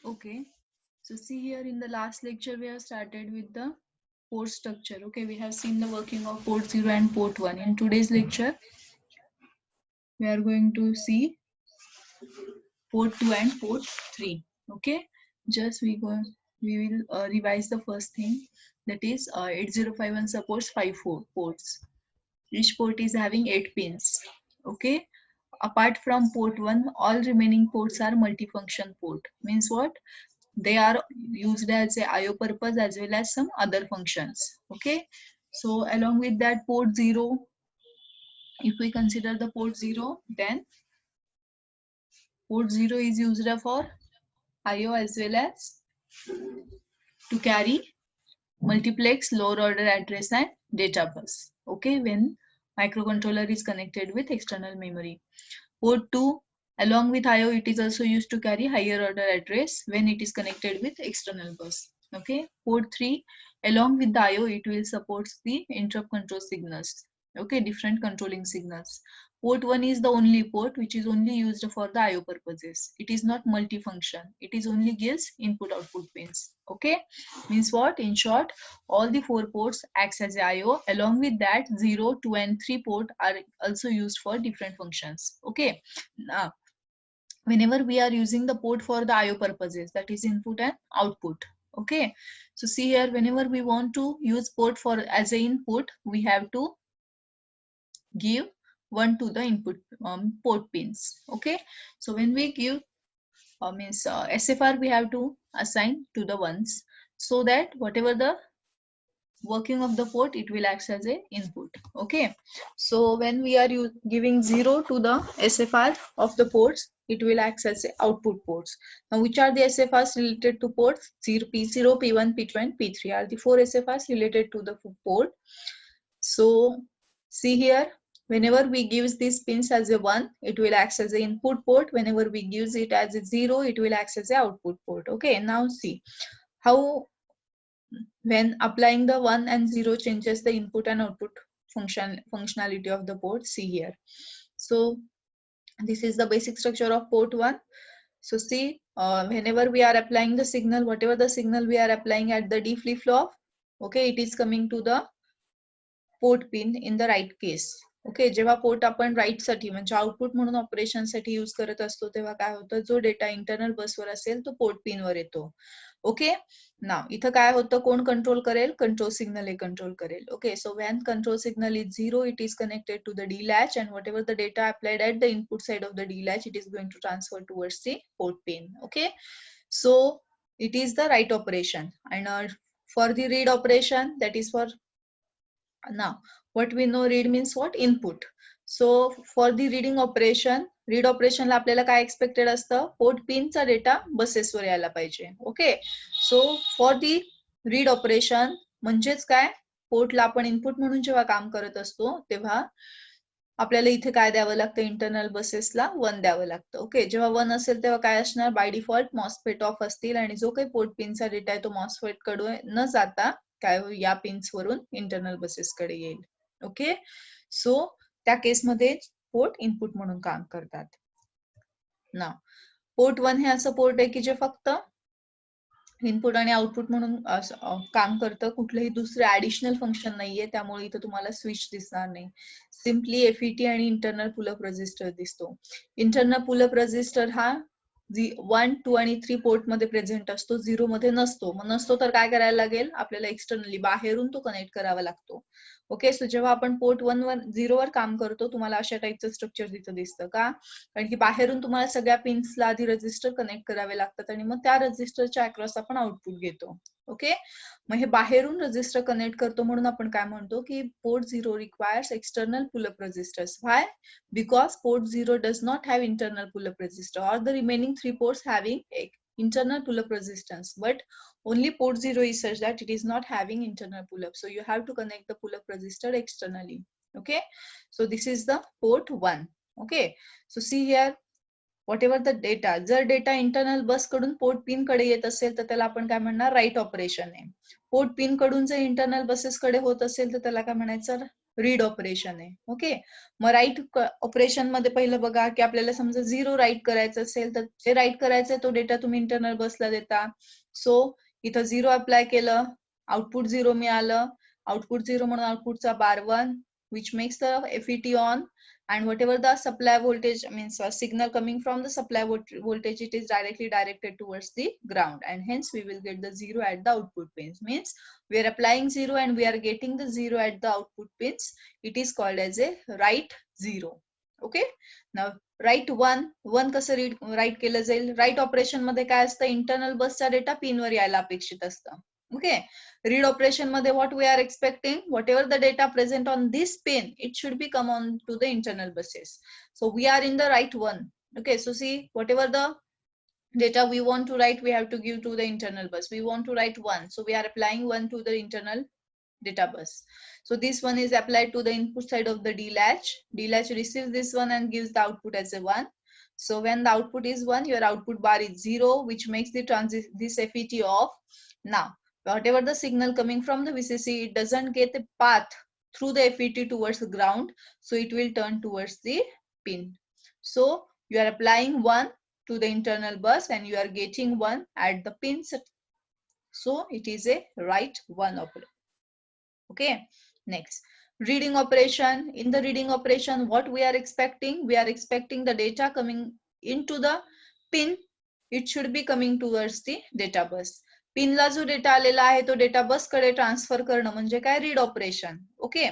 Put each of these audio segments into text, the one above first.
Okay, so see here in the last lecture we have started with the port structure. Okay, we have seen the working of port 0 and port 1. In today's lecture, we are going to see port 2 and port 3. Okay, just we will revise the first thing, that is 8051 supports 5 ports. Each port is having 8 pins. Okay, apart from port 1, all remaining ports are multifunction port. Means what? They are used as a IO purpose as well as some other functions. Okay, so along with that port 0, if we consider the port 0, then port 0 is used for IO as well as to carry multiplex lower order address and data bus. Okay, when microcontroller is connected with external memory. Port 2, along with IO, it is also used to carry higher order address when it is connected with external bus. Okay, port 3, along with the IO, it will support the interrupt control signals. Okay, different controlling signals. Port 1 is the only port which is only used for the IO purposes. It is not multifunction. It is only gives input output pins. Okay, means what? In short, all the 4 ports acts as IO. Along with that, 0, 2 and 3 port are also used for different functions. Okay, now whenever we are using the port for the IO purposes, that is input and output. Okay, so see here, whenever we want to use port for as a input, we have to give one to the input port pins. Okay, so when we give means SFR, we have to assign to the ones, so that whatever the working of the port, it will act as a input. Okay, so when we are giving 0 to the SFR of the ports, it will act as a output ports. Now which are the SFRs related to ports? 0, P0, P1, P2 and P3 are the 4 SFRs related to the port. So see here, whenever we gives these pins as a 1, it will act as a input port. Whenever we gives it as a 0, it will act as a output port. Okay, now see how when applying the 1 and 0 changes the input and output functionality of the port. See here, so this is the basic structure of port 1. So see, whenever we are applying the signal, whatever the signal we are applying at the D flip-flop, okay, it is coming to the port pin in the right case. Okay, जेव्हा port आपण right साठी म्हणजे output म्हणून operation साठी use करत असतो, तेव्हा काय होतं, जो डेटा इंटरनल बसवर असेल तो पोर्ट पिन वर येतो. ओके, नाव इथं काय होतं, कोण कंट्रोल करेल? कंट्रोल सिग्नल हे कंट्रोल करेल. Okay, so when control signal is 0, it is connected to the D latch and whatever the data applied at the input side of the D latch, it is going to transfer towards the port pin. Okay, so it is the write operation, and for the read operation, that is for now what we know, read means what? Input. So for the reading operation, read operation ला आपल्याला काय expected असतं? Port पिनचा data बसेसवर यायला पाहिजे. Okay, so for the read operation म्हणजेच काय, पोर्टला आपण इनपुट म्हणून जेव्हा काम करत असतो, तेव्हा आपल्याला इथे काय द्यावं लागतं? इंटरनल बसेसला 1 द्यावं लागतं. ओके, जेव्हा 1 असेल तेव्हा काय असणार? बाय डिफॉल्ट मॉसफेट ऑफ असतील आणि जो काही पोर्ट पिनचा डेटा आहे तो मॉसफेट कडून न जाता काय या पिन्स वरून इंटरनल बसेस कडे येईल. ओके, सो त्या केसमध्ये पोर्ट इनपुट म्हणून काम करतात. ना पोर्ट 1 हे असं पोर्ट आहे की जे फक्त इनपुट आणि आउटपुट म्हणून काम करतं, कुठलंही दुसरं ऍडिशनल फंक्शन नाहीये, त्यामुळे इथं तुम्हाला स्विच दिसणार नाही. सिम्पली एफईटी आणि इंटरनल पुलअप रजिस्टर दिसतो. इंटरनल पुलअप रजिस्टर हा 1, 2 आणि 3 पोर्ट मध्ये प्रेझेंट असतो, 0 मध्ये नसतो. मग नसतो तर काय करायला लागेल? आपल्याला एक्सटर्नली बाहेरून तो कनेक्ट करावा लागतो. ओके, सो जेव्हा आपण पोर्ट 1 वर 0 वर काम करतो, तुम्हाला अशा टाईपचं स्ट्रक्चर तिथं दिसतं का? कारण की बाहेरून तुम्हाला सगळ्या पिन्सला आधी रजिस्टर कनेक्ट करावे लागतात आणि मग त्या रजिस्टरच्या अक्रॉस आपण आउटपुट घेतो. ओके, मग हे बाहेरून रजिस्टर कनेक्ट करतो म्हणून आपण काय म्हणतो की port 0 requires external pullup registers. Why? Because port 0 does not have internal pullup register और the remaining 3 ports having internal pull-up resistance, but only port 0 is such that it is not having internal pull-up, so you have to connect the pull-up resistor externally. Okay, so this is the port 1. Okay, so see here, whatever the data, जर data internal बस कडून port pin कडे येत असेल तर त्याला आपण काय म्हणणार? राईट ऑपरेशन आहे. पोर्ट पिन कडून जर इंटरनल बसेस कडे होत असेल तर त्याला काय म्हणायचं? रीड ऑपरेशन आहे. ओके, मग राईट ऑपरेशन मध्ये पहिलं बघा की आपल्याला समजा 0 राईट करायचं असेल तर जे राईट करायचंय तो डेटा तुम्ही इंटरनल बसला देता. सो इथं 0 अप्लाय केलं, आउटपुट 0 मिळालं, आउटपुट 0 म्हणून आउटपुटचा बार 1 which makes the FET on, and whatever the supply voltage means signal coming from the supply voltage, it is directly directed towards the ground, and hence we will get the 0 at the output pins. Means we are applying 0 and we are getting the 0 at the output pins. It is called as a write 0. Okay, now write 1 कसं right केलं जाईल? Right operation मध्ये काय असतं, internal बसचा data pin वर यायला अपेक्षित असतं. Okay, read operation मध्ये what we are expecting, whatever the data present on this pin, it should be come on to the internal buses. So we are in the right one. Okay, so see, whatever the data we want to write, we have to give to the internal bus. We want to write 1, so we are applying 1 to the internal data bus. So this one is applied to the input side of the D latch. D latch receives this one and gives the output as a 1. So when the output is 1, your output bar is 0, which makes the this FET off. Now whatever the signal coming from the VCC, it doesn't get a path through the FET towards the ground, so it will turn towards the pin. So you are applying 1 to the internal bus and you are getting 1 at the pins. So it is a write 1 operation. Okay, next, reading operation. In the reading operation, what we are expecting? We are expecting the data coming into the pin. It should be coming towards the data bus. पिनला जो data आलेला आहे तो data bus कडे transfer करणं म्हणजे काय, read operation. Okay,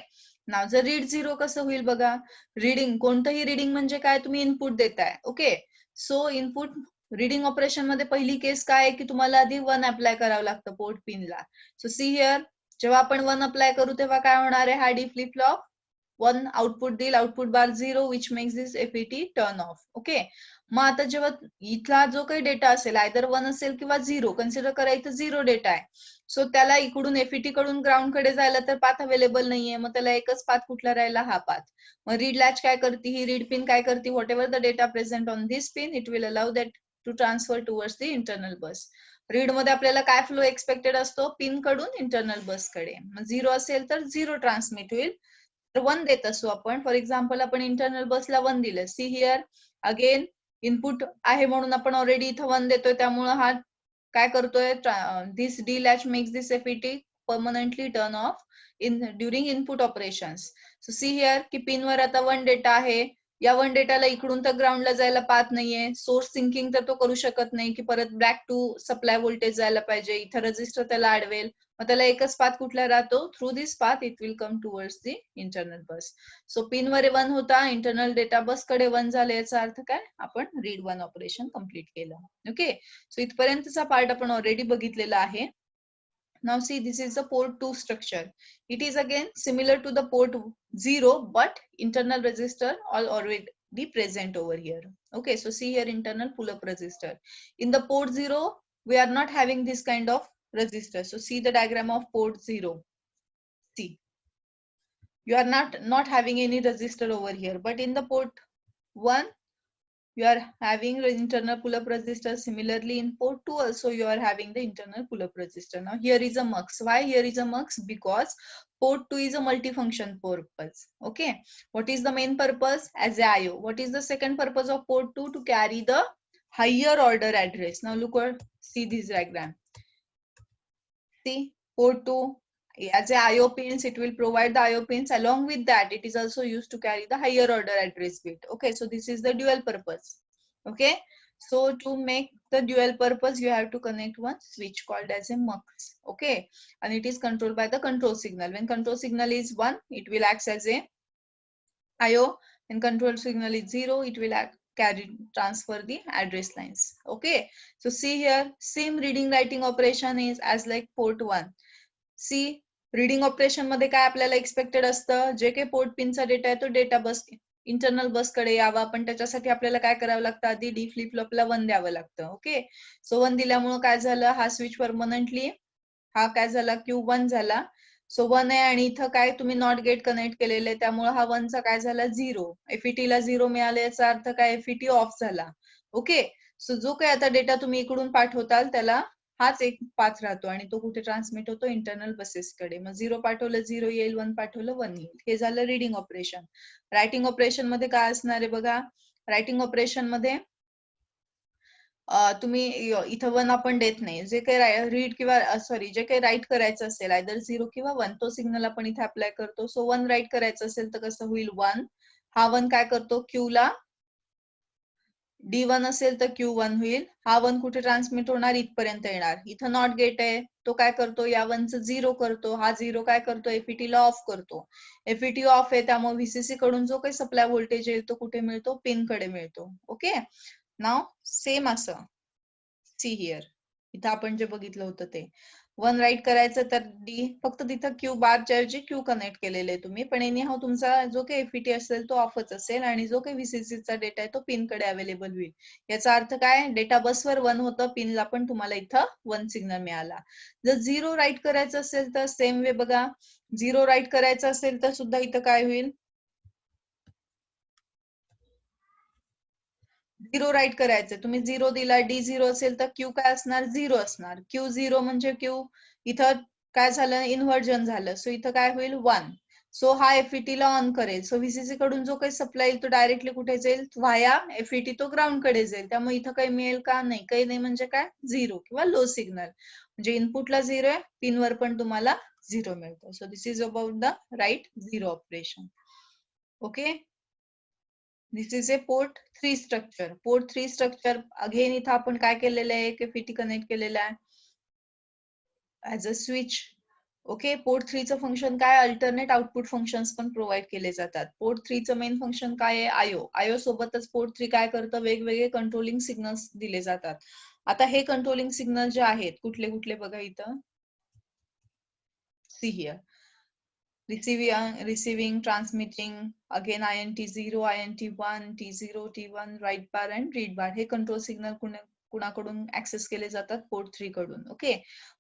नाव जर read 0 कसं होईल बघा, रीडिंग कोणतंही रीडिंग म्हणजे काय, तुम्ही इनपुट देताय. Okay, so input reading operation मध्ये पहिली केस काय आहे की तुम्हाला आधी 1 अप्लाय करावं लागतं पोर्ट पिनला. सो सी हिअर, जेव्हा आपण 1 अप्लाय करू तेव्हा काय होणार आहे, हा डी फ्लिप फ्लॉप 1 आउटपुट देईल, output bar 0, which makes this FET turn off. Okay, मग आता जेव्हा इथला जो काही डेटा असेल, आयदर 1 असेल किंवा 0, कन्सिडर करायचं 0 डेटा आहे, सो त्याला इकडून FET कडून ग्राउंड कडे जायला तर पाथ अवेलेबल नाहीये, मग त्याला एकच पाथ कुठला राहिला, हा पाथ. मग रीड लॅच काय करते, ही रीड पिन काय करते, whatever the data present on this pin, it will allow that to transfer towards the internal bus. Read मध्ये आपल्याला काय फ्लो एक्सपेक्टेड असतो, पिन कडून इंटरनल बस कडे. मग 0 असेल तर 0 ट्रान्समिट होईल, तर 1 देत असतो आपण. फॉर एक्झाम्पल आपण इंटरनल बसला 1 दिलं. सी हिअर अगेन इनपुट आहे म्हणून आपण ऑलरेडी इथं 1 देतोय, त्यामुळे हा काय करतोय, this D latch makes this FET permanently turn off in during input operations. So see here key pin वर आता 1 डेटा आहे, या 1 डेटाला इकडून तर ग्राउंडला जायला पाथ नाहीये, सोर्स सिंकिंग तर तो करू शकत नाही की परत बॅक टू सप्लाय व्होल्टेज जायला पाहिजे, इथं रजिस्टर त्याला अडवेल, मग त्याला एकच पाथ कुठला राहतो, through this path it will come towards the internal bus. So pin वर 1 होता, इंटरनल डेटा बस कडे 1 झाले, याचा अर्थ काय, आपण रीड 1 ऑपरेशन कम्प्लीट केलं. ओके, सो इथपर्यंतचा पार्ट आपण ऑलरेडी बघितलेला आहे. Now see, this is the port 2 structure. It is again similar to the port 0, but internal resistor already present over here. Okay, so see here, internal pull-up resistor. In the port 0, we are not having this kind of resistor. So see the diagram of port 0. See, you are not having any resistor over here, but in the port 1, you are having internal pull-up resistor. Similarly in port 2 also you are having the internal pull-up resistor. Now here is a mux. Why here is a mux? Because port 2 is a multifunction purpose. Okay, what is the main purpose? As a IO. What is the second purpose of port 2? To carry the higher order address. Now look at, see this diagram. See, port 2 as a IO pins, it will provide the IO pins. Along with that, it is also used to carry the higher order address bit. Okay, so this is the dual purpose. Okay, so to make the dual purpose, you have to connect one switch called as a mux. Okay, and it is controlled by the control signal. When control signal is 1, it will act as a IO. When control signal is 0, it will transfer the address lines. Okay, so see here, same reading writing operation is as like port 1. See, reading operation मध्ये काय आपल्याला expected असतं, जे काही port पिनचा data आहे तो data bus internal bus कडे यावा, पण त्याच्यासाठी आपल्याला काय करावं लागतं, आधी डी फ्लिप फ्लॉपला 1 द्यावं लागतं. ओके, सो 1 दिल्यामुळे काय झालं, हा स्विच परमनंटली हा काय झाला, Q1 झाला. सो 1 आहे आणि इथं काय तुम्ही नॉट गेट कनेक्ट केलेले, त्यामुळे हा 1 चा काय झाला, 0. FET ला 0 मिळाले, याचा अर्थ काय, FET ऑफ झाला. ओके, सो जो काही आता डेटा तुम्ही इकडून पाठवताल त्याला हाच एक पाथ राहतो आणि तो कुठे ट्रान्समिट होतो इंटरनल बसेसकडे. मग 0 पाठवलं 0 येईल, 1 पाठवलं 1 येईल. हे झालं रीडिंग ऑपरेशन. रायटिंग ऑपरेशन मध्ये काय असणार आहे बघा. रायटिंग ऑपरेशन मध्ये तुम्ही इथं 1 आपण देत नाही. जे काही रीड किंवा सॉरी जे काही राईट करायचं असेल आयदर 0 किंवा 1 तो सिग्नल आपण इथे अप्लाय करतो. सो 1 राईट करायचं असेल तर कसं होईल 1. हा 1 काय करतो Q ला, D1 असेल तर Q1 होईल. हा 1 कुठे ट्रान्समिट होणार, इथपर्यंत येणार. इथं नॉट गेट आहे, तो काय करतो या 1 चं 0 करतो. हा 0 काय करतो FET ला ऑफ करतो. FET ऑफ आहे त्यामुळे VCC कडून जो काही सप्लाय व्होल्टेज येईल तो कुठे मिळतो, पिन कडे मिळतो. ओके, नाव सेम असं सी हिअर, इथं आपण जे बघितलं होतं ते 1 राईट करायचं तर डी, फक्त तिथं क्यू बारच्या ऐवजी क्यू कनेक्ट केलेले तुम्ही, पण एनी हाऊ तुमचा जो काही FET असेल तो ऑफच असेल आणि जो काही VCCचा डेटा आहे तो पिन कडे अवेलेबल होईल. याचा अर्थ काय, डेटा बसवर 1 होतं, पिनला पण तुम्हाला इथं 1 सिग्नल मिळाला. जर 0 राईट करायचं असेल तर सेम वे बघा, 0 राईट करायचं असेल तर सुद्धा इथं काय होईल, 0 राईट करायचं. तुम्ही 0 दिला, D0 असेल तर Q काय असणार, 0 असणार. Q0 म्हणजे Q, इथं काय झालं, इन्व्हर्जन झालं. सो इथं काय होईल 1. सो हा FET ला ऑन करेल. सो VCC कडून जो काही सप्लाय येईल तो डायरेक्टली कुठे जाईल, व्हाया FET तो ग्राउंड कडे जाईल. त्यामुळे इथं काही मिळेल का, नाही. काही नाही म्हणजे काय, 0 किंवा लो सिग्नल. म्हणजे इनपुटला 0 आहे, पिनवर पण तुम्हाला 0 मिळतो. So this is about the write 0 operation. Okay, this is a port 3 structure. Port 3 structure again इथं आपण काय केलेलं आहे, FET कनेक्ट केलेला आहे as a switch. Okay, port 3 चं फंक्शन काय, अल्टरनेट आउटपुट फंक्शन्स पण प्रोव्हाइड केले जातात. पोर्ट 3 चं मेन फंक्शन काय आहे, आयओ. आयओ सोबतच पोर्ट 3 काय करतं, वेगवेगळे कंट्रोलिंग सिग्नल्स दिले जातात. आता हे कंट्रोलिंग सिग्नल जे आहेत कुठले कुठले बघा इथं, see here. receiving, transmitting, again INT0, INT1, T0, T1, write bar and read bar. हे कंट्रोल सिग्नल कुणाकडून ऍक्सेस केले जातात, पोर्ट 3 कडून. ओके,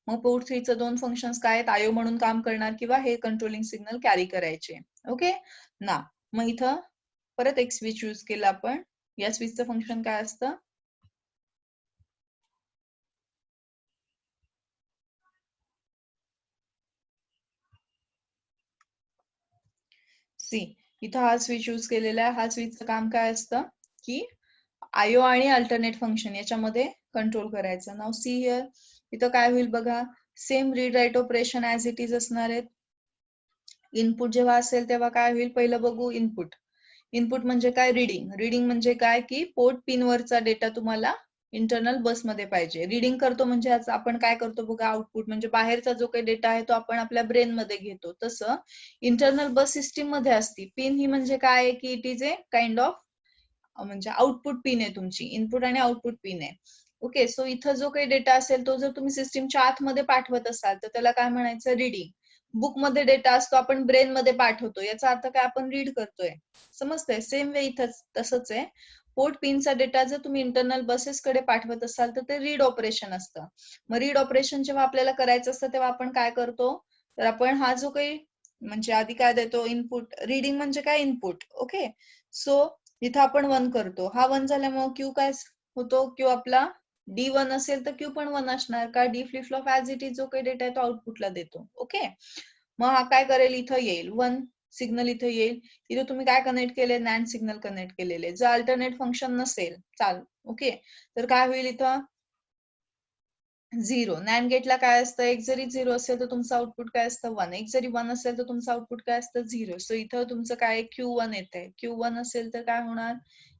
मग पोर्ट 3 चं 2 फंक्शन्स काय आहेत, आयओ म्हणून काम करणार किंवा हे कंट्रोलिंग सिग्नल कॅरी करायचे. ओके ना, मग इथं परत एक स्विच यूज केला आपण. या स्विचचं फंक्शन काय असतं, सी. इथं हा स्विच यूज केलेला आहे. हा स्विचचं काम काय असतं की आयओ आणि अल्टरनेट फंक्शन याच्यामध्ये कंट्रोल करायचं. नाव सी हिअर, इथं काय होईल बघा, same read write operation as it is असणार आहेत. इनपुट जेव्हा असेल तेव्हा काय होईल, पहिलं बघू इनपुट. इनपुट म्हणजे काय, रीडिंग. रीडिंग म्हणजे काय की पोर्ट पिन वरचा डेटा तुम्हाला इंटरनल बस मध्ये पाहिजे. रीडिंग करतो म्हणजे आपण काय करतो बघा, आउटपुट म्हणजे बाहेरचा जो काही डेटा आहे तो आपण आपल्या ब्रेन मध्ये घेतो. तसं इंटरनल बस सिस्टीम मध्ये असती. पिन ही म्हणजे काय आहे की it is a kind of म्हणजे आउटपुट पिन आहे तुमची, इनपुट आणि आउटपुट पिन आहे. ओके, सो इथं जो काही डेटा असेल तो जर तुम्ही सिस्टीमच्या आतमध्ये पाठवत असाल तर त्याला काय म्हणायचं, रीडिंग. बुक मध्ये डेटा असतो, आपण ब्रेन मध्ये पाठवतो, याचा अर्थ काय, आपण रीड करतोय. समजतंय, सेम वे इथं तसंच आहे. पोर्ट पिनचा डेटा जर तुम्ही इंटरनल बसेस कडे पाठवत असाल तर ते रीड ऑपरेशन असतं. मग रीड ऑपरेशन जेव्हा आपल्याला करायचं असतं तेव्हा आपण काय करतो, तर आपण हा जो काही म्हणजे आधी काय देतो, इनपुट. रीडिंग म्हणजे काय, इनपुट. ओके, सो इथं आपण 1 करतो. हा 1 झाल्यामुळे क्यू काय होतो, क्यू आपला D1 असेल तर क्यू पण 1 असणार का, D flip flop as it is जो काही डेटा आहे तो आउटपुटला देतो. ओके, मग हा काय करेल, इथं येईल 1 सिग्नल, इथं येईल. इथं तुम्ही काय कनेक्ट केले, नॅन सिग्नल कनेक्ट केलेले. जर अल्टरनेट फंक्शन नसेल चाल, ओके, तर काय होईल, इथं 0. नॅन गेटला काय असतं, एक जरी 0 असेल तर तुमचं आउटपुट काय असतं 1. एक जरी 1 असेल तर तुमचं आउटपुट काय असतं 0. सो इथं तुमचं काय Q1 येत आहे. Q1 असेल तर काय होणार,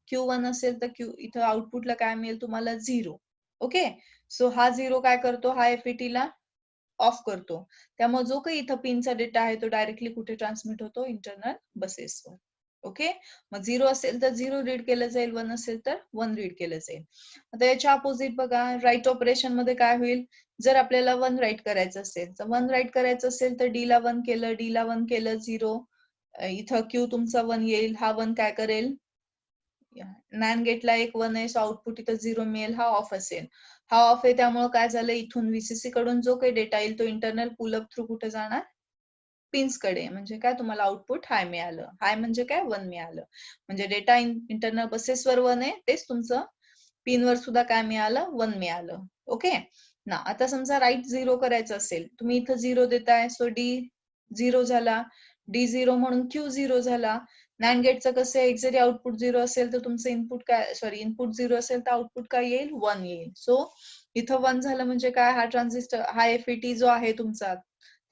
Q1 असेल तर इथं आउटपुटला काय मिळेल तुम्हाला 0. ओके, सो हा 0 काय करतो, हा FET ला ऑफ करतो. त्यामुळे जो काही इथं पिनचा डेटा आहे तो डायरेक्टली कुठे ट्रान्समिट होतो, इंटरनल बसेसवर. ओके, मग 0 असेल तर 0 रीड केलं जाईल, 1 असेल तर 1 रीड केलं जाईल. आता याच्या अपोजिट बघा, राईट ऑपरेशन मध्ये काय होईल, जर आपल्याला 1 राईट करायचं असेल तर 1 राईट करायचं असेल तर D ला 1 केलं, D ला 1 केलं 0. इथं Q तुमचा 1 येईल. हा 1 काय करेल, नॅन गेटला एक 1 आहे, सो आउटपुट इथं 0 मिळेल. हा ऑफ असेल, हा ऑफ आहे, त्यामुळे काय झालं, इथून VCC कडून जो काही डेटा येईल तो इंटरनल पुलअप थ्रू कुठे जाणार, पिन्स कडे. म्हणजे काय, तुम्हाला आउटपुट हाय मिळालं. हाय म्हणजे काय, 1 मिळालं. म्हणजे डेटा इंटरनल बसेसवर 1 आहे, तेच तुमचं पिनवर सुद्धा काय मिळालं, 1 मिळालं. ओके, ना. आता समजा राईट 0 करायचं असेल, तुम्ही इथं 0 देताय, सो डी 0 झाला, डी 0 म्हणून क्यू 0 झाला. नॅन्ड गेटचं कसं आहे, जरी आउटपुट 0 असेल तर तुमचं इनपुट काय, सॉरी इनपुट 0 असेल तर आउटपुट काय येईल, 1 येईल. सो इथं 1 झालं म्हणजे काय, हा ट्रान्झिस्टर, हा एफईटी जो आहे तुमचा,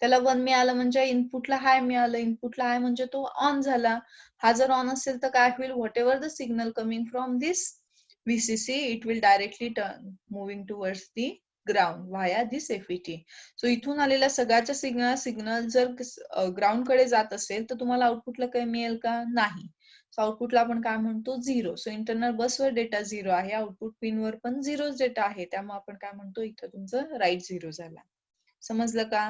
त्याला 1 मिळालं म्हणजे इनपुटला हाय मिळालं, इनपुटला हाय म्हणजे तो ऑन झाला. हा जर ऑन असेल तर काय होईल, what ever the signal coming from this VCC, it will directly turn moving towards the ground via this FET. So इथून आलेला सगळ्याचा सिग्नल जर ग्राउंड कडे जात असेल तर तुम्हाला आउटपुटला काही मिळेल का, नाही. सो आउटपुटला आपण काय म्हणतो, 0. सो इंटरनल बसवर डेटा 0 आहे, आउटपुट पिन वर पण 0 डेटा आहे, त्यामुळे आपण काय म्हणतो, इथं तुमचं राईट 0 झाला. समजलं का?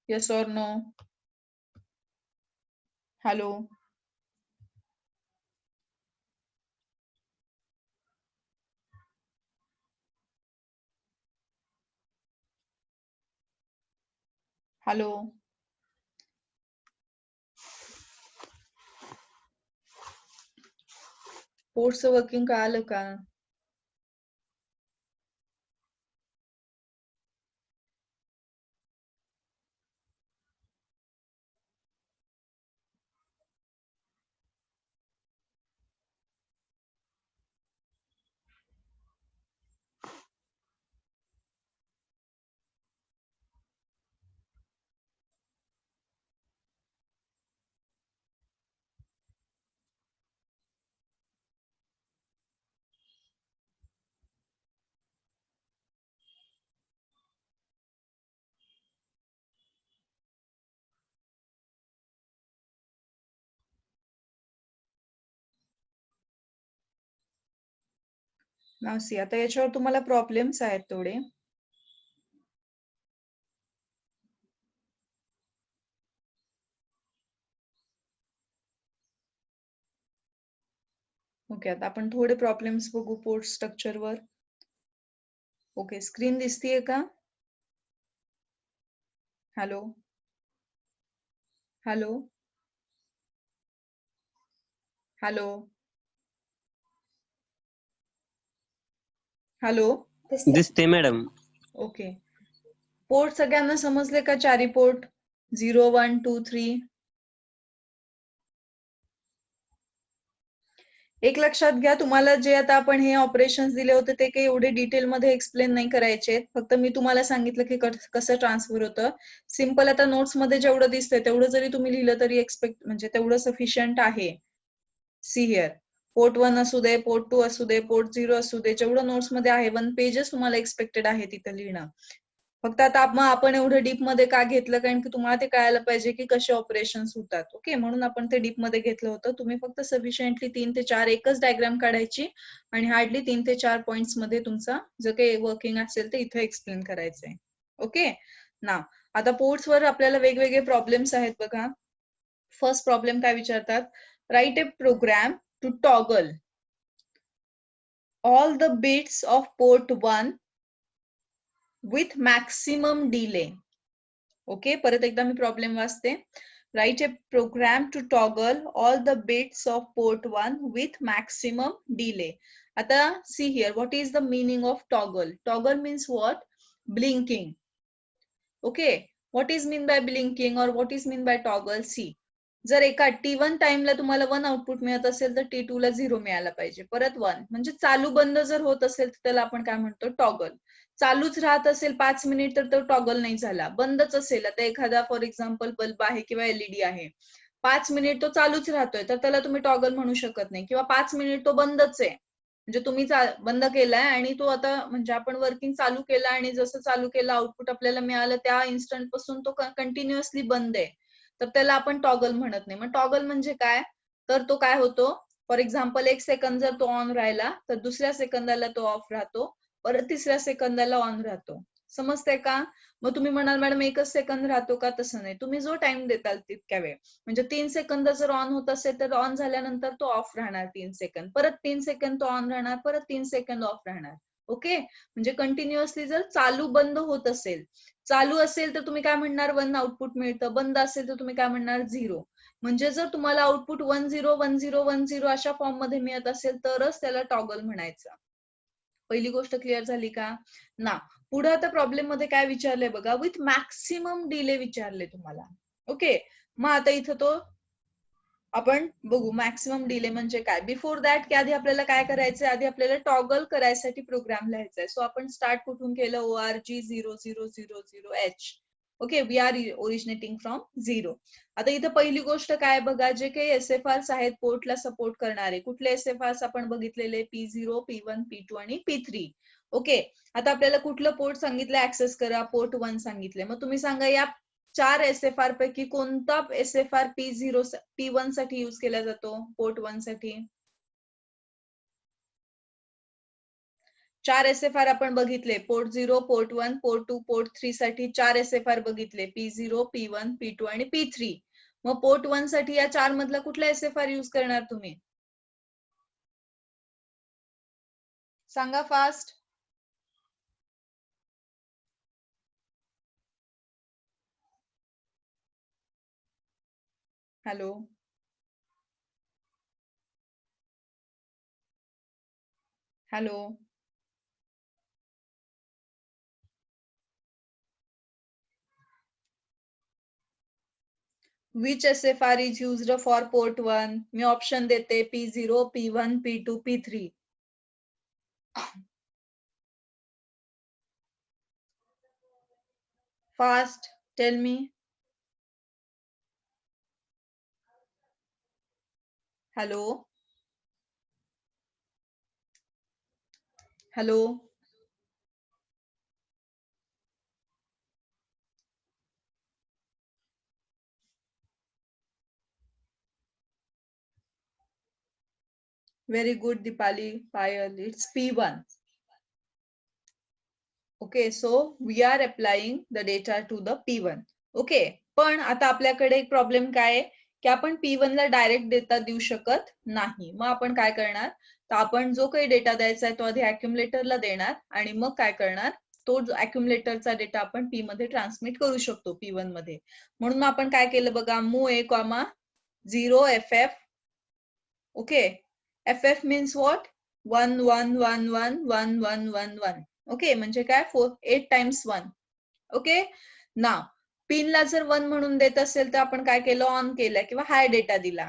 Yes or no? Hello, hello, पोर्टचं वर्किंग कळालं का? नावसी, आता याच्यावर तुम्हाला प्रॉब्लेम्स आहेत थोडे. ओके, आता आपण थोडे प्रॉब्लेम्स बघू पोर्ट स्ट्रक्चरवर. ओके, स्क्रीन दिसतीये का? हॅलो, हॅलो, हॅलो, हॅलो, दिसते मॅडम. ओके. पोर्ट सगळ्यांना समजले का? चारी पोर्ट 0, 1, 2, 3. एक लक्षात घ्या, तुम्हाला जे आता आपण हे ऑपरेशन्स दिले होते ते काही एवढे डिटेलमध्ये एक्सप्लेन नाही करायचे. फक्त मी तुम्हाला सांगितलं की कसं ट्रान्सफर होतं. सिंपल आता नोट्स मध्ये जेवढं दिसतंय तेवढं जरी तुम्ही लिहिलं तरी एक्सपेक्ट म्हणजे तेवढं सफिशियंट आहे. सी हिअर, पोर्ट 1 असू दे, पोर्ट 2 असू दे, पोर्ट 0 असू दे, जेवढं नोट्स मध्ये आहे 1 पेजेस तुम्हाला एक्सपेक्टेड आहे तिथं लिहिणं. फक्त आता आपण एवढं डीप मध्ये का घेतलं, कारण की तुम्हाला ते कळायला पाहिजे की कसे ऑपरेशन्स होतात. ओके, म्हणून आपण ते डीप मध्ये घेतलं होतं. तुम्ही फक्त सफिशियंटली 3 ते 4 एकच डायग्राम काढायची आणि हार्डली 3 ते 4 पॉइंट्स मध्ये तुमचा जो काही वर्किंग असेल ते इथे एक्सप्लेन करायचंय. ओके ना, आता पोर्ट्स वर आपल्याला वेगवेगळे प्रॉब्लेम्स आहेत बघा. फर्स्ट प्रॉब्लेम काय विचारतात, write a program to toggle all the bits of port 1 with maximum delay. Okay, परत एकदा मी प्रॉब्लेम वाचते. Write a program to toggle all the bits of port 1 with maximum delay. आता see here, what is the meaning of toggle? Toggle means what? Blinking. Okay, what is mean by blinking or what is mean by toggle? See, जर एका T1 टाइमला तुम्हाला 1 output मिळत असेल तर T2 ला 0 मिळायला पाहिजे, परत 1. म्हणजे चालू बंद जर होत असेल तर त्याला आपण काय म्हणतो, टॉगल. चालूच राहत असेल 5 मिनिट तर तो टॉगल नाही झाला, बंदच असेल. आता एखादा फॉर एक्झाम्पल बल्ब आहे किंवा एलईडी आहे, 5 मिनिट तो चालूच राहतोय तर त्याला तुम्ही टॉगल म्हणू शकत नाही. किंवा 5 मिनिट तो बंदच आहे, म्हणजे तुम्ही बंद केलाय आणि तो आता म्हणजे आपण वर्किंग चालू केलं आणि जसं चालू केलं आउटपुट आपल्याला मिळालं त्या इन्स्टंट पासून तो कंटिन्युअसली बंद आहे, तर त्याला आपण टॉगल म्हणत नाही. मग टॉगल म्हणजे काय, तर तो काय होतो, फॉर एक्झाम्पल 1 सेकंद जर तो ऑन राहिला तर दुसऱ्या सेकंदाला तो ऑफ राहतो, परत तिसऱ्या सेकंदाला ऑन राहतो. समजतंय का? मग तुम्ही म्हणाल मॅडम 1च सेकंद राहतो का? तसं नाही, तुम्ही जो टाइम देताल तितक्या वेळ. म्हणजे 3 सेकंद जर ऑन होत असेल तर ऑन झाल्यानंतर तो ऑफ राहणार 3 सेकंद, परत 3 सेकंद तो ऑन राहणार, परत 3 सेकंद ऑफ राहणार. ओके, म्हणजे कंटिन्युअसली जर चालू बंद होत असेल, चालू असेल तर तुम्ही काय म्हणणार, 1 आउटपुट मिळतं, बंद असेल तर तुम्ही काय म्हणणार, 0. म्हणजे जर तुम्हाला आउटपुट 1 0 1 0 1 0 अशा फॉर्म मध्ये मिळत असेल तरच त्याला टॉगल म्हणायचं. पहिली गोष्ट क्लिअर झाली का ना. पुढे आता प्रॉब्लेम मध्ये काय विचारलंय बघा, विथ मॅक्सिमम डिले विचारले तुम्हाला. ओके, मग आता इथं तो आपण बघू मॅक्सिमम डिले म्हणजे काय. बिफोर दॅट की आधी आपल्याला काय करायचंय, आधी आपल्याला टॉगल करायसाठी प्रोग्राम लिहायचा आहे. सो आपण स्टार्ट कुठून केलं, org0000h. Okay, we are originating from 0. आता इथं पहिली गोष्ट काय बघा, जे काही SFRs आहेत पोर्टला सपोर्ट करणारे, कुठले SFRs आपण बघितलेले, P0, P1, P2 आणि P3. ओके, आता आपल्याला कुठलं पोर्ट सांगितलं ऍक्सेस करा, पोर्ट 1 सांगितलंय. मग तुम्ही सांगा या 4 SFR पैकी कोणता SFR P0 P1 साठी यूज केला जातो, पोर्ट 1 साठी. 4 SFR आपण बघितले, पोर्ट 0, पोर्ट 1, पोर्ट 2, पोर्ट 3 साठी 4 SFR बघितले, P0, P1, P2 आणि P3. मग पोर्ट 1 साठी या 4 मधला कुठला SFR यूज करणार तुम्ही, सांगा fast. Hello hello Which SFR is used for port 1? Me option देते, P0, P1, P2, P3. Fast, tell me. Hello hello Very good, Dipali, Payal. It's P1. Okay, so we are applying the data to the P1. Okay, पण आता आपल्याकडे एक problem काय आहे की आपण P1 ला डायरेक्ट डेटा देऊ शकत नाही. मग आपण काय करणार, तर आपण जो काही डेटा द्यायचा आहे तो आधी अक्युमुलेटरला देणार आणि मग काय करणार, तो अक्युमुलेटरचा डेटा आपण P मध्ये ट्रान्समिट करू शकतो P1 मध्ये. म्हणून आपण काय केलं बघा, move a, 0 FF. Okay, FF means what, 1 1 1 1 1 1 1 1. Okay, म्हणजे काय, 8 टाइम्स 1. ओके, नाव पिनला जर 1 म्हणून देत असेल तर आपण काय केलं, ऑन केलं किंवा हाय डेटा दिला.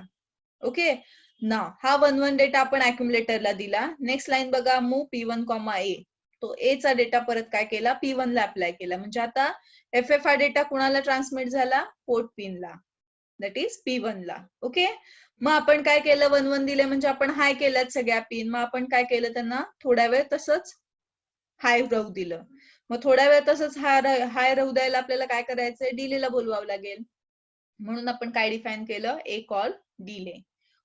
ओके, नाव हा 1 1 डेटा आपण अक्युमुलेटरला दिला. नेक्स्ट लाईन बघा, मूव P1, A. तो ए चा डेटा परत काय केला, P1 ला अप्लाय केला. म्हणजे आता FF हा डेटा कुणाला ट्रान्समिट झाला, पोर्ट पिनला, दॅट इज P1 ला. ओके, मग आपण काय केलं, 1 1 दिले म्हणजे आपण हाय केल्यात सगळ्या पिन. मग आपण काय केलं, त्यांना थोड्या वेळ तसंच हाय राहू दिलं. मग थोड्या वेळ तसंच हाय राहू द्यायला आपल्याला काय करायचंय, डिलेला बोलवावं लागेल. म्हणून आपण काय डिफाईन केलं, ए कॉल डिले.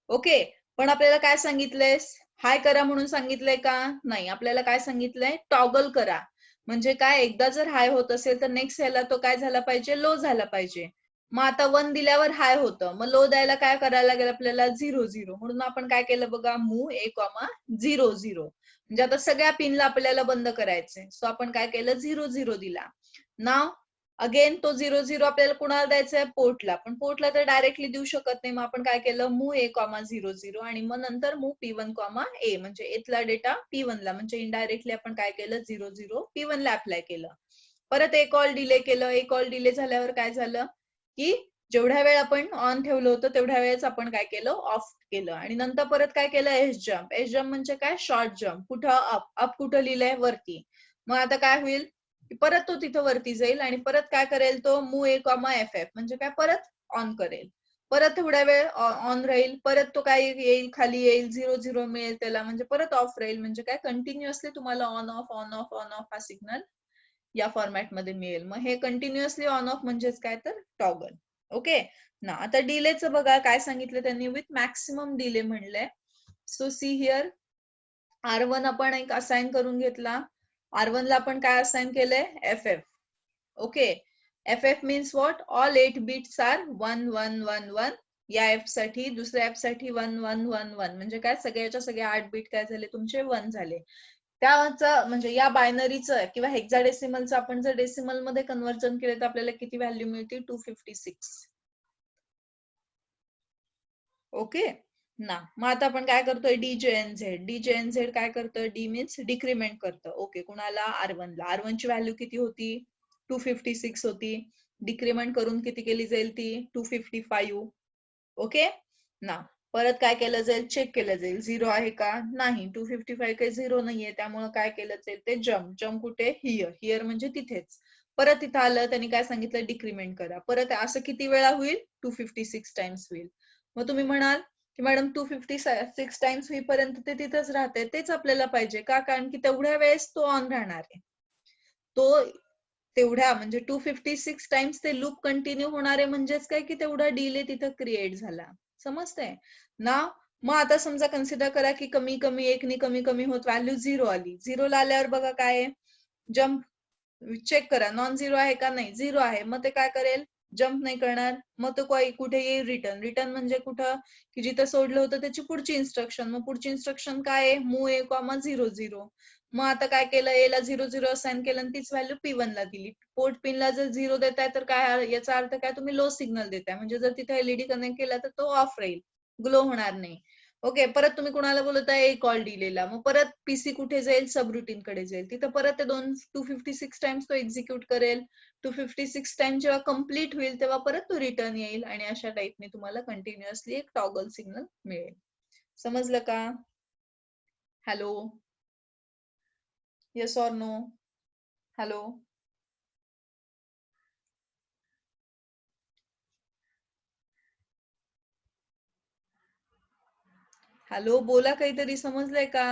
ओके, पण आपल्याला काय सांगितलंय, हाय करा म्हणून सांगितलंय का, नाही. आपल्याला काय सांगितलंय, टॉगल करा. म्हणजे काय, एकदा जर हाय होत असेल तर नेक्स्ट याला तो काय झाला पाहिजे, लो झाला पाहिजे. मग आता 1 दिल्यावर हाय होतं, मग लो द्यायला काय करायला लागेल आपल्याला, 0 0. म्हणून आपण काय केलं बघा, मूव a, 0 0. म्हणजे आता सगळ्या पिनला आपल्याला बंद करायचंय. सो आपण काय केलं, 0 0 दिला. नाव अगेन तो 0 0 आपल्याला कुणाला द्यायचंय, पोर्टला. पण पोर्टला तर डायरेक्टली देऊ शकत नाही. मग आपण काय केलं, मूव a, 0 0 आणि मग नंतर मूव P1, A. म्हणजे इथला डेटा P1 ला, म्हणजे इनडायरेक्टली आपण काय केलं, 0 0 P1 ला अप्लाय केलं. परत एक कॉल डिले केलं. एक कॉल डिले झाल्यावर काय झालं की जेवढ्या वेळ आपण ऑन ठेवलं होतं तेवढ्या वेळेस आपण काय केलं, ऑफ केलं. आणि नंतर परत काय केलं, एस जम्प. एस जम्प म्हणजे काय, शॉर्ट जम्प. कुठं, अप. अप कुठं लिहिलंय, वरती. मग आता काय होईल, परत तो तिथं वरती जाईल आणि परत काय करेल, तो मूव a, FF म्हणजे काय, परत ऑन करेल. परत थोड्या वेळ ऑन राहील, परत तो काय येईल, खाली येईल, 0 0 मिळेल त्याला, म्हणजे परत ऑफ राहील. म्हणजे काय, कंटिन्युअसली तुम्हाला on off on off on off हा सिग्नल या फॉर्मॅट मध्ये मिळेल. मग हे कंटिन्युअसली ऑन ऑफ म्हणजेच काय, तर टॉगल. ओके ना. आता डिलेचं बघा काय सांगितलं त्यांनी, विथ मॅक्सिमम डिले म्हणलंय. सो सी हिअर, R1 आपण एक असाइन करून घेतला. R1 ला आपण काय असाइन केलंय, FF. Okay, FF means what, all 8 bits are 1 1 1 1. या ऍप साठी, दुसऱ्या ऍप साठी 1 1 1 1. म्हणजे काय, सगळ्याच्या सगळ्या 8 बीट काय झाले तुमचे, 1 झाले. त्याचं म्हणजे या बायनरीचं किंवा हेक्साडेसिमलचं आपण जर डेसिमल मध्ये कन्व्हर्जन केलं तर आपल्याला किती व्हॅल्यू मिळते, 256. ओके, ना. मग आता आपण काय करतोय, डीजेएनझेड काय करतं, डी मीन्स डिक्रीमेंट करतं. ओके, कुणाला R1 ला. R1 ची व्हॅल्यू किती होती, 256 होती. डिक्रीमेंट करून किती केली जाईल ती, 255. ओके ना. परत काय केलं जाईल, चेक केलं जाईल झिरो आहे का, नाही 255 काही झिरो नाहीये, त्यामुळे काय केलं जाईल ते जम्प कुठे, हियर म्हणजे तिथेच. परत तिथं आलं, त्यांनी काय सांगितलं, डिक्रीमेंट करा. परत असं किती वेळा होईल, 256 टाइम्स होईल. मग तुम्ही म्हणाल की मॅडम 256 टाइम्स होईपर्यंत ते तिथंच राहते, तेच आपल्याला पाहिजे का, कारण की तेवढ्या वेळेस तो ऑन राहणार आहे. तो तेवढ्या म्हणजे 256 टाइम्स ते लूप कंटिन्यू होणार आहे, म्हणजेच काय की तेवढा डिले तिथं क्रिएट झाला. समजतंय ना. मग आता समजा कन्सिडर करा की कमी कमी एकनी कमी कमी होत व्हॅल्यू झिरो आली. झिरोला आल्यावर बघा काय, जम्प चेक करा, नॉन झिरो आहे का, नाही झिरो आहे. मग ते काय करेल, जम्प नाही करणार. मग तो कुठे येईल, रिटर्न म्हणजे कुठं, की जिथं सोडलं होतं त्याची पुढची इन्स्ट्रक्शन. मग पुढची इन्स्ट्रक्शन काय आहे, मूव ए कॉमा 0 0. मग आता काय केलं, ए ला 0 0 असाइन केलं आणि तीच व्हॅल्यू P1 ला दिली. पोर्ट पिनला जर 0 देताय तर काय, याचा अर्थ काय, तुम्ही लो सिग्नल देताय. म्हणजे जर तिथे एलईडी कनेक्ट केला तर तो ऑफ राहील, ग्लो होणार नाही. ओके, परत तुम्ही कुणाला बोलताय, ए कॉल डिलेला. मग परत पीसी कुठे जाईल, सबरुटीन कडे जाईल. तिथं परत ते 256 टाइम्स तो एक्झिक्यूट करेल. 256 टाइम जेव्हा कम्प्लीट होईल तेव्हा परत तो रिटर्न येईल आणि अशा टाइपने तुम्हाला कंटिन्युअसली एक टॉगल सिग्नल मिळेल. समजलं का? Hello, yes or no? Hello, hello, बोला काहीतरी, समजलंय का?